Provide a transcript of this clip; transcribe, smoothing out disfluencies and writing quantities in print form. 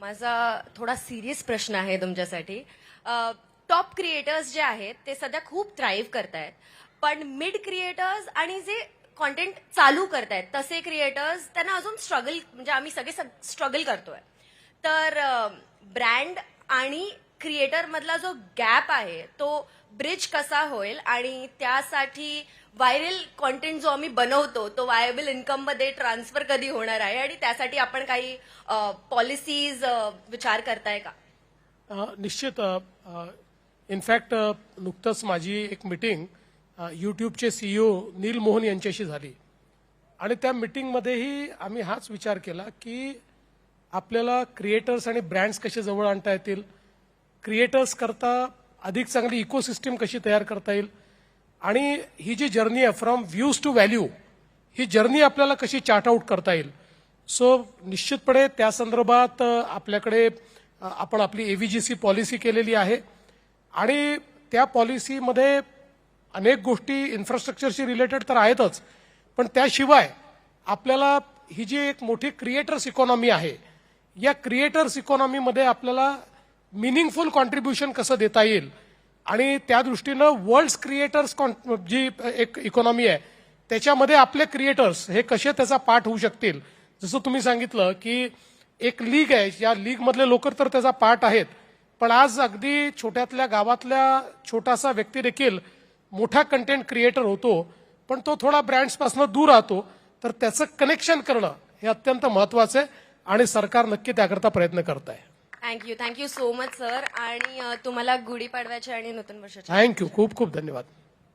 माझा थोडा सिरियस प्रश्न आहे तुमच्यासाठी. टॉप क्रिएटर्स जे आहेत ते सध्या खूप थ्राईव्ह करतायत, पण मिड क्रिएटर्स आणि जे कॉन्टेंट चालू करतायत तसे क्रिएटर्स त्यांना अजून स्ट्रगल, म्हणजे आम्ही सगळे स्ट्रगल करतोय. तर ब्रँड आणि क्रिएटर मधला जो गॅप आहे तो ब्रिज कसा होईल आणि त्यासाठी व्हायरल कॉन्टेंट जो आम्ही बनवतो तो वायबल इन्कम मध्ये ट्रान्सफर कधी होणार आहे आणि त्यासाठी आपण काही पॉलिसीज विचार करताय का? निश्चित. इनफॅक्ट नुकतंच माझी एक मीटिंग यूट्यूबचे सीईओ नील मोहन यांच्याशी झाली आणि त्या मीटिंगमध्येही आम्ही हाच विचार केला की आपल्याला क्रिएटर्स आणि ब्रँड्स कसे जवळ आणता येतील, क्रिएटर्स करता अधिक चांगली इकोसिस्टम कशी तयार करता येईल आणि ही जी जर्नी आहे फ्रॉम व्ह्यूज टू व्हॅल्यू, ही जर्नी आपल्याला कशी चार्ट आउट करता येईल. सो निश्चितपणे त्या संदर्भात आपल्याकडे आपण आपली एव्हीजीसी पॉलिसी केलेली आहे आणि त्या पॉलिसीमध्ये अनेक गोष्टी इन्फ्रास्ट्रक्चरशी रिलेटेड तर आहेतच, पण त्याशिवाय आपल्याला ही जी एक मोठी क्रिएटर्स इकॉनॉमी आहे, या क्रिएटर्स इकॉनॉमीमध्ये आपल्याला मिनिंगफुल कॉन्ट्रीब्युशन कसं देता येईल आणि त्या दृष्टीनं वर्ल्ड क्रिएटर्स जी एक इकॉनॉमी आहे त्याच्यामध्ये आपले क्रिएटर्स हे कसे त्याचा पार्ट होऊ शकतील. जसं तुम्ही सांगितलं की एक लीग आहे, या लीगमधले लोक तर त्याचा पार्ट आहेत, पण आज अगदी छोट्यातल्या गावातल्या छोटासा व्यक्ती देखील मोठा कंटेंट क्रिएटर होतो, पण तो थोडा ब्रँड्सपासून दूर राहतो. तर त्याचं कनेक्शन करणं हे अत्यंत महत्वाचं आहे आणि सरकार नक्की त्याकरता प्रयत्न करत आहे. थँक्यू सो मच सर, आणि तुम्हाला गुढीपाडव्याच्या आणि नूतन वर्षाच्या थँक्यू. खूप खूप धन्यवाद.